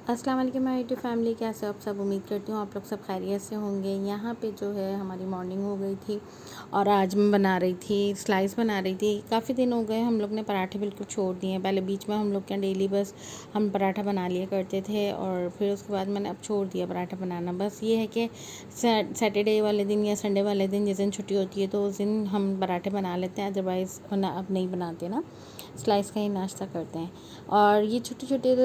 अस्सलाम वालेकुम my YouTube family, कैसे हो आप सब। उम्मीद करती हूँ आप लोग सब खैरियत से होंगे। यहाँ पे जो है हमारी मॉर्निंग हो गई थी और आज मैं बना रही थी स्लाइस बना रही थी। काफ़ी दिन हो गए हम लोग ने पराठे बिल्कुल छोड़ दिए हैं। पहले बीच में हम लोग क्या डेली बस हम पराठा बना लिया करते थे और फिर उसके बाद मैंने अब छोड़ दिया पराठा बनाना। बस ये है कि सैटरडे वाले दिन या संडे वाले दिन जिस दिन छुट्टी होती है तो उस दिन हम पराठे बना लेते हैं, अदरवाइज़ वरना अब नहीं बनाते ना, स्लाइस का ही नाश्ता करते हैं। और ये छोटे छोटे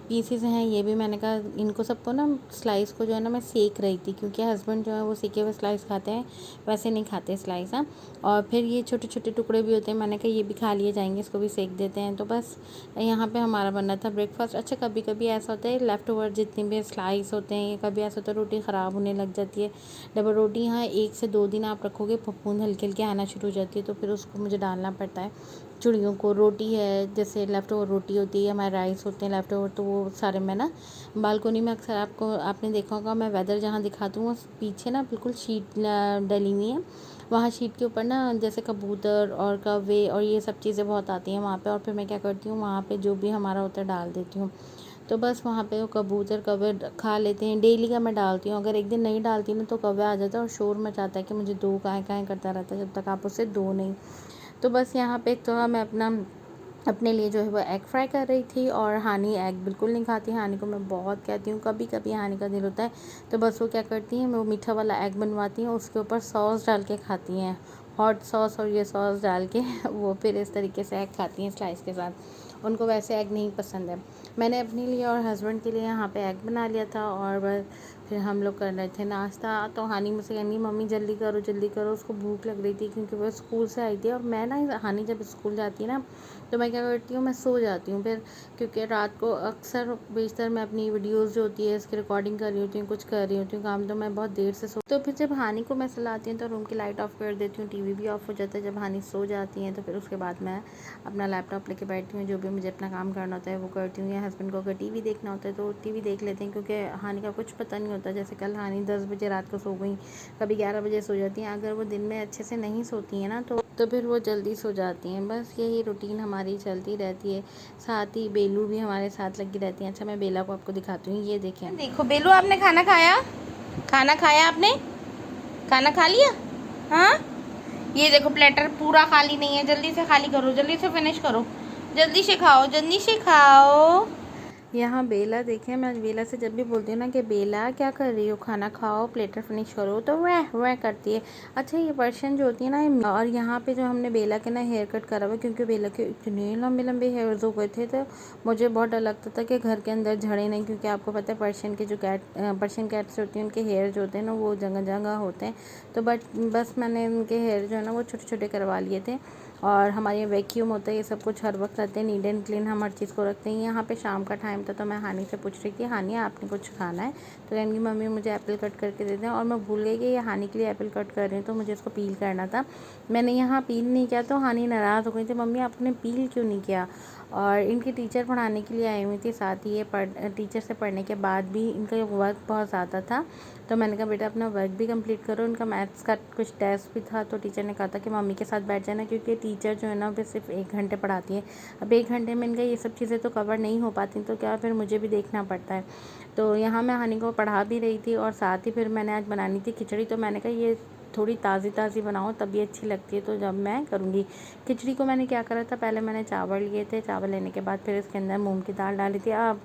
पीसेस हैं, ये भी मैंने कहा इनको सबको ना स्लाइस को जो है ना मैं सेक रही थी, क्योंकि हस्बैंड जो है वो सेके हुए स्लाइस खाते हैं, वैसे नहीं खाते स्लाइस। हाँ, और फिर ये छोटे छोटे टुकड़े भी होते हैं, मैंने कहा ये भी खा लिए जाएंगे, इसको भी सेक देते हैं। तो बस यहाँ पे हमारा बनना था ब्रेकफास्ट। अच्छा, कभी कभी ऐसा होता है लेफ़्ट ओवर जितने भी स्लाइस होते हैं, कभी ऐसा होता है रोटी ख़राब होने लग जाती है। डबल रोटी यहाँ 1 से 2 दिन आप रखोगे, फफूंद हल्के हल्के आना शुरू हो जाती है, तो फिर उसको मुझे डालना पड़ता है चिड़ियों को। रोटी है जैसे लेफ़्ट ओवर रोटी होती है, हमारे राइस होते हैं लेफ़्ट ओवर, तो वो सारे मैं ना बालकोनी में अक्सर आपने देखा होगा, मैं वेदर जहाँ दिखाती हूँ पीछे ना बिल्कुल शीट डली हुई है, वहाँ शीट के ऊपर ना जैसे कबूतर और कौवे और ये सब चीज़ें बहुत आती हैं वहाँ पे। और फिर मैं क्या करती हूँ, वहाँ पे जो भी हमारा होता है डाल देती हूँ। तो बस वहाँ पे वो कबूतर कौवे खा लेते हैं। डेली का मैं डालती हूँ, अगर एक दिन नहीं डालती ना तो कौवा आ जाता है और शोर मचाता है कि मुझे दो, काहे काहे करता रहता है, जब तक आप उससे दो नहीं। तो बस यहाँ पे तो मैं अपने लिए जो है वो एग फ्राई कर रही थी। और हानी एग बिल्कुल नहीं खाती, हानी को मैं बहुत कहती हूँ, कभी कभी हानी का दिल होता है तो बस वो क्या करती हैं, वो मीठा वाला एग बनवाती हैं, उसके ऊपर सॉस डाल के खाती हैं, हॉट सॉस और ये सॉस डाल के वो फिर इस तरीके से एग खाती हैं स्लाइस के साथ। उनको वैसे एग नहीं पसंद है। मैंने अपने लिए और हस्बैंड के लिए यहाँ पे एग बना लिया था और बस फिर हम लोग कर रहे थे नाश्ता। तो हानी मुझसे कहनी मम्मी जल्दी करो जल्दी करो, उसको भूख लग रही थी क्योंकि वो स्कूल से आई थी। और मैं ना हानी जब स्कूल जाती है ना तो मैं क्या करती हूँ, मैं सो जाती हूँ फिर, क्योंकि रात को अक्सर बेशतर मैं अपनी वीडियोस जो होती है इसकी रिकॉर्डिंग कर रही होती हूँ, कुछ कर रही होती हूँ काम, तो मैं बहुत देर से सो। तो फिर जब हानी को मैं सुलाती हूँ तो रूम की लाइट ऑफ कर देती हूँ, टीवी भी ऑफ हो जाता है जब हानी सो जाती है। तो फिर उसके बाद मैं अपना लैपटॉप लेके बैठती हूँ, जो भी मुझे अपना काम करना होता है वो करती हूँ, या हस्बैंड को अगर टीवी देखना होता है तो टीवी देख लेते हैं, क्योंकि हानि का कुछ पता नहीं होता। जैसे कल हानि 10 बजे रात को सो गई, कभी 11 बजे सो जाती हैं। अगर वो दिन में अच्छे से नहीं सोती हैं ना तो फिर वो जल्दी सो जाती हैं। बस यही रूटीन हमारी चलती रहती है। साथ ही बेलू भी हमारे साथ लगी रहती हैं। अच्छा, मैं बेला को आपको दिखाती हूँ, ये देखें। देखो बेलू, आपने खाना खाया? खाना खाया आपने? खाना खा लिया? हाँ, ये देखो प्लेटर पूरा खाली नहीं है, जल्दी से खाली करो, जल्दी से फिनिश करो, जल्दी से खाओ, जल्दी से खाओ। यहाँ बेला देखें, मैं बेला से जब भी बोलती हूँ ना कि बेला क्या कर रही हो, खाना खाओ, प्लेटर फिनिश करो, तो वह करती है। अच्छा, ये पर्शियन जो होती है ना, और यहाँ पे जो हमने बेला के ना हेयर कट करा हुआ, क्योंकि बेला के इतने लंबे लंबे हेयर्स हो गए थे तो मुझे बहुत डर लगता था कि घर के अंदर झड़े नहीं, क्योंकि आपको पता है पर्शियन कैट्स होती हैं, उनके हेयर जो होते हैं ना वो जगह जगह होते हैं। तो बस मैंने उनके हेयर जो है ना वो छोटे छोटे करवा लिए थे। और हमारे वैक्यूम होता है, ये सब कुछ हर वक्त रहते हैं, नीट एंड क्लीन हम हर चीज़ को रखते हैं। यहाँ पे शाम का टाइम था तो मैं हानी से पूछ रही थी, हानी आपने कुछ खाना है? तो कहेंगी मम्मी मुझे एप्पल कट करके दे दें। और मैं भूल गई कि ये हानी के लिए एप्पल कट कर रही हूँ, तो मुझे इसको पील करना था। मैंने यहाँ पील नहीं किया तो हानी नाराज़ हो गई थी, मम्मी आपने पील क्यों नहीं किया। और इनकी टीचर पढ़ाने के लिए आई हुई थी, साथ ही ये टीचर से पढ़ने के बाद भी इनका वर्क बहुत ज़्यादा था। तो मैंने कहा बेटा अपना वर्क भी कंप्लीट करो। इनका मैथ्स का कुछ टेस्ट भी था, तो टीचर ने कहा था कि मम्मी के साथ बैठ जाना, क्योंकि टीचर जो है ना वो सिर्फ 1 घंटे पढ़ाती है। अब 1 घंटे में इनका ये सब चीज़ें तो कवर नहीं हो पाती, तो क्या फिर मुझे भी देखना पड़ता है। तो यहाँ मैं हानि को पढ़ा भी रही थी और साथ ही फिर मैंने आज बनानी थी खिचड़ी। तो मैंने कहा ये थोड़ी ताज़ी ताज़ी बनाओ तभी अच्छी लगती है, तो जब मैं करूँगी खिचड़ी को मैंने क्या करा था, पहले मैंने चावल लिए थे, चावल लेने के बाद फिर इसके अंदर मूंग की दाल डाली थी। अब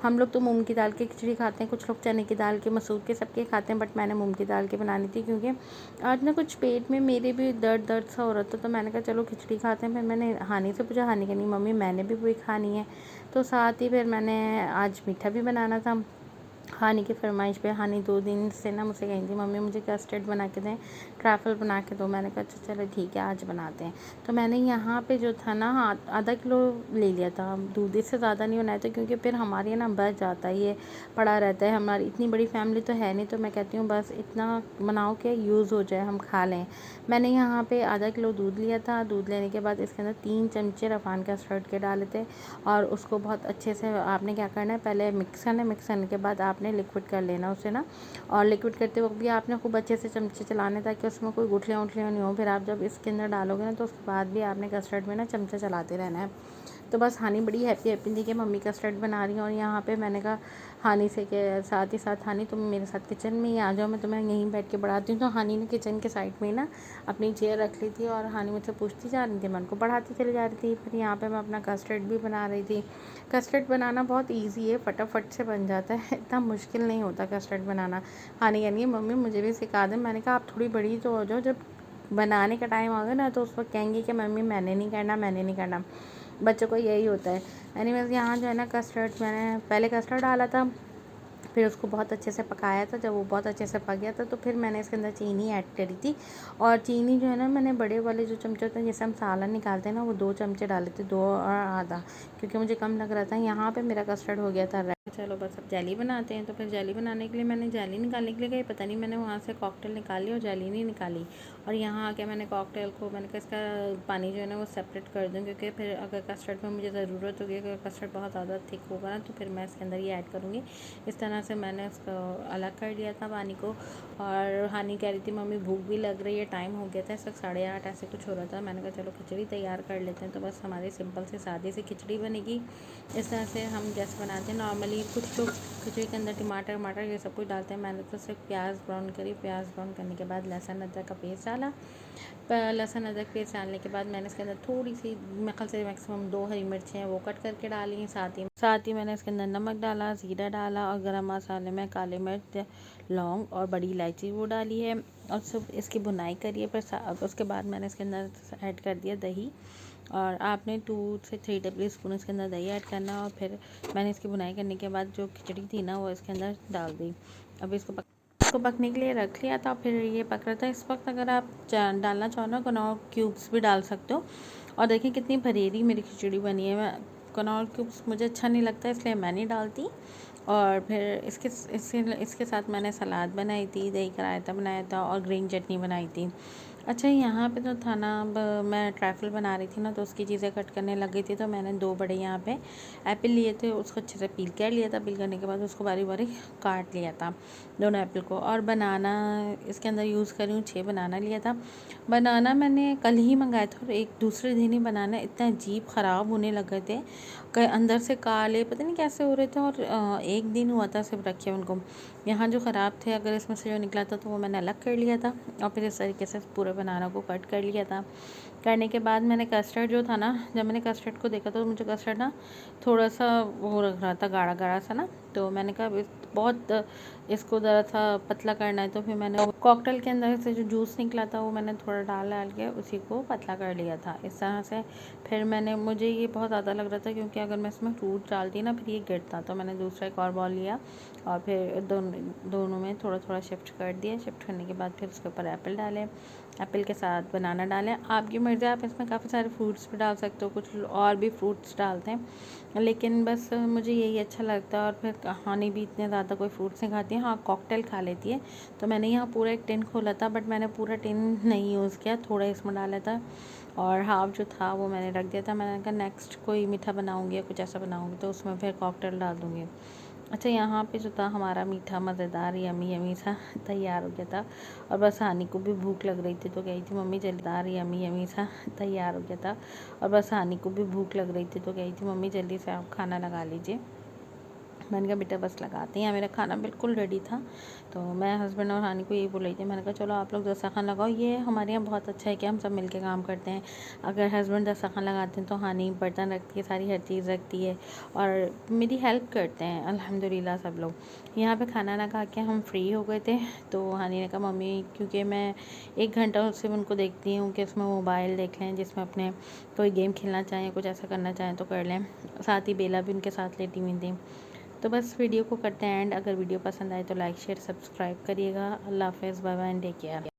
हम लोग तो मूंग की दाल की खिचड़ी खाते हैं, कुछ लोग चने की दाल के, मसूर के, सबके खाते हैं, बट मैंने मूंग की दाल की बनानी थी, क्योंकि आज ना कुछ पेट में मेरे भी दर्द सा हो रहा था। तो मैंने कहा चलो खिचड़ी खाते हैं। फिर मैंने हानि से पूछा, हानि कहनी मम्मी मैंने भी वही खानी है। तो साथ ही फिर मैंने आज मीठा भी बनाना था। हानि की फरमाइश पे हानि 2 दिन से ना मुझसे कही थी मम्मी मुझे कस्टर्ड बना के दें, ट्रैफल बना के दो। मैंने कहा अच्छा चलो ठीक है आज बनाते हैं। तो मैंने यहाँ पे जो था ना आधा किलो ले लिया था दूध, इससे ज़्यादा नहीं बनाया था, क्योंकि फिर हमारे यहाँ बच जाता है, ये पड़ा रहता है। हमारी इतनी बड़ी फैमिली तो है नहीं, तो मैं कहती हूँ बस इतना बनाओ कि यूज़ हो जाए, हम खा लें। मैंने यहाँ पे आधा किलो दूध लिया था। दूध लेने के बाद इसके अंदर 3 चमचे रफान कस्टर्ड के डाले थे और उसको बहुत अच्छे से आपने क्या करना है, पहले मिक्स करने के बाद आपने लिक्विड कर लेना उसे ना। और लिक्विड करते वक्त भी आपने खूब अच्छे से चमचे चलाने ताकि उसमें कोई गुठलियाँ उठलियाँ नहीं हो। फिर आप जब इसके अंदर डालोगे ना तो उसके बाद भी आपने कस्टर्ड में ना चमचा चलाते रहना है। तो बस हानी बड़ी हैप्पी हैप्पी थी कि मम्मी कस्टर्ड बना रही हैं। और यहाँ पे मैंने कहा हानी से के साथ ही साथ, हानी तुम मेरे साथ किचन में ही आ जाओ, मैं तुम्हें यहीं बैठ के बढ़ाती हूँ। तो हानी ने किचन के साइड में ना अपनी चेयर रख ली थी और हानी मुझसे पूछती जा रही थी, मैं उनको बढ़ाती चली जा रही थी। फिर यहाँ पर मैं अपना कस्टर्ड भी बना रही थी। कस्टर्ड बनाना बहुत ईजी है, फटाफट से बन जाता है, इतना मुश्किल नहीं होता कस्टर्ड बनाना। हानी कह रही है मम्मी मुझे भी सिखा दें। मैंने कहा आप थोड़ी बड़ी तो हो जाओ, जब बनाने का टाइम आ गया ना तो उस वक्त कहेंगी कि मम्मी मैंने नहीं करना, मैंने नहीं करना। बच्चों को यही होता है। एनीवेज़ यहाँ जो है ना कस्टर्ड, मैंने पहले कस्टर्ड डाला था, फिर उसको बहुत अच्छे से पकाया था। जब वो बहुत अच्छे से पक गया था तो फिर मैंने इसके अंदर चीनी ऐड करी थी। और चीनी जो है ना, मैंने बड़े वाले जो चमचे होते हैं जैसे हम सालन निकालते हैं ना, वो 2 चमचे डाले थे, 2 और आधा, क्योंकि मुझे कम लग रहा था। यहाँ पे मेरा कस्टर्ड हो गया था रेडी। चलो बस अब जेली बनाते हैं। तो फिर जेली बनाने के लिए मैंने जेली निकालने के लिए गई, पता नहीं मैंने वहाँ से कॉकटेल निकाली और जेली नहीं निकाली। और यहाँ आके मैंने कॉकटेल को, मैंने कहा इसका पानी जो है ना वो सेपरेट कर दूँ, क्योंकि फिर अगर कस्टर्ड में मुझे ज़रूरत होगी, अगर कस्टर्ड बहुत ज़्यादा थिक होगा ना तो फिर मैं इसके अंदर ये ऐड करूँगी। इस तरह से मैंने उसको अलग कर लिया था पानी को। और हानी कह रही थी मम्मी भूख भी लग रही है, टाइम हो गया था, इस वक्त 8:30 ऐसे कुछ हो रहा था। मैंने कहा चलो खिचड़ी तैयार कर लेते हैं। तो बस हमारी सिंपल से सादी सी खिचड़ी बनेगी। इस तरह से हम जैसे बनाते हैं नॉर्मली। कुछ लोग खिचड़ी के अंदर टमाटर ये सब कुछ डालते हैं, मैंने तो सिर्फ प्याज ब्राउन करी। प्याज ब्राउन करने के बाद लहसुन अदरक का पेस्ट डाला। लहसुन अदरक पेस्ट डालने के बाद मैंने इसके अंदर थोड़ी सी, मेरे ख्याल से मैक्सिमम 2 हरी मिर्चें हैं वो कट करके डाली हैं। साथ ही मैंने इसके अंदर नमक डाला, ज़ीरा डाला और गरम मसाले में काली मिर्च, लौंग और बड़ी इलायची वो डाली है। और सब इसकी भुनाई करिए। फिर उसके बाद मैंने इसके अंदर ऐड कर दिया दही। और आपने 2 से 3 टेबल स्पून इसके अंदर दही ऐड करना। और फिर मैंने इसकी भुनाई करने के बाद जो खिचड़ी थी ना वो इसके अंदर डाल दी। अब इसको पकने के लिए रख लिया था। फिर ये पक रहा था। इस वक्त अगर आप डालना चाहो ना कनौर क्यूब्स भी डाल सकते हो। और देखिए कितनी भरेरी मेरी खिचड़ी बनी है। मैं कनौर क्यूब्स मुझे अच्छा नहीं लगता, इसलिए मैं नहीं डालती। और फिर इसके साथ मैंने सलाद बनाई थी, दही का रायता बनाया था और ग्रीन चटनी बनाई थी। अच्छा यहाँ पे तो था ना, अब मैं ट्रैफल बना रही थी ना तो उसकी चीज़ें कट करने लग गई थी। तो मैंने 2 बड़े यहाँ पे एप्पल लिए थे, उसको अच्छे से पील कर लिया था। पील करने के बाद उसको बारी बारी काट लिया था, दोनों एप्पल को। और बनाना इसके अंदर यूज़ कर रही हूँ, 6 बनाना लिया था। बनाना मैंने कल ही मंगाया था और एक दूसरे दिन ही बनाना इतना अजीब ख़राब होने लग गए थे, अंदर से काले पता नहीं कैसे हो रहे थे। और एक दिन हुआ था सिर्फ रखे उनको। यहाँ जो ख़राब थे, अगर इसमें से जो निकला था तो वो मैंने अलग कर लिया था। और फिर इस तरीके से पूरे बनाना को कट कर लिया था। करने के बाद मैंने कस्टर्ड जो था ना, जब मैंने कस्टर्ड को देखा तो मुझे कस्टर्ड ना थोड़ा सा वो लग रहा था, गाढ़ा गाढ़ा सा ना। तो मैंने कहा बहुत इसको ज़रा सा पतला करना है। तो फिर मैंने कॉकटेल के अंदर से जो जूस निकला था वो मैंने थोड़ा डाल के उसी को पतला कर लिया था इस तरह से। फिर मुझे ये बहुत ज़्यादा लग रहा था, क्योंकि अगर मैं इसमें फ्रूट डालती ना फिर ये गिरता। तो मैंने दूसरा एक और बॉल लिया और फिर दोनों में थोड़ा थोड़ा शिफ्ट कर दिया। शिफ्ट करने के बाद फिर उसके ऊपर एप्पल डाले, एप्पल के साथ बनाना डालें। आपकी मर्ज़ी, आप इसमें काफ़ी सारे फ्रूट्स भी डाल सकते हो, कुछ और भी फ्रूट्स डालते हैं, लेकिन बस मुझे यही अच्छा लगता है। और फिर हानी भी इतने ज़्यादा कोई फ्रूट्स नहीं खाती है, हाँ कॉकटेल खा लेती है। तो मैंने यहाँ पूरा एक टिन खोला था, बट मैंने पूरा टिन नहीं यूज़ किया, थोड़ा इसमें डाला था और हाफ जो था वो मैंने रख दिया था। मैंने कहा नेक्स्ट कोई मीठा बनाऊँगी या कुछ ऐसा बनाऊँगी तो उसमें फिर कॉकटेल डाल दूँगी। अच्छा यहाँ पे जो था हमारा मीठा मज़ेदार यमी यमी सा तैयार हो गया था। और बस हानी को भी भूख लग रही थी तो कही थी मम्मी जल्दीदार यमी यमी सा तैयार हो गया था। और बस हानी को भी भूख लग रही थी तो कही थी मम्मी जल्दी से आप खाना लगा लीजिए। मैंने कहा बेटा बस लगाते हैं, मेरा खाना बिल्कुल रेडी था। तो मैं हस्बैंड और हानी को यही बोल रही थी, मैंने कहा चलो आप लोग दस्तरखान लगाओ। ये हमारे यहाँ बहुत अच्छा है कि हम सब मिलके काम करते हैं। अगर हस्बैंड दस्तरखान लगाते हैं तो हानी बर्तन रखती है, सारी हर चीज़ रखती है और मेरी हेल्प करते हैं अल्हम्दुलिल्लाह सब लोग। यहाँ पे खाना ना खा के हम फ्री हो गए थे। तो हानी ने कहा मम्मी, क्योंकि मैं 1 घंटा उससे उनको देखती हूँ कि उसमें मोबाइल देख लें, जिसमें अपने कोई गेम खेलना चाहें, कुछ ऐसा करना चाहें तो कर लें। साथ ही बेला भी उनके साथ लेटी हुई थी। तो बस वीडियो को करते हैं एंड। अगर वीडियो पसंद आए तो लाइक शेयर सब्सक्राइब करिएगा। अल्लाह हाफ़िज़, bye bye and take care.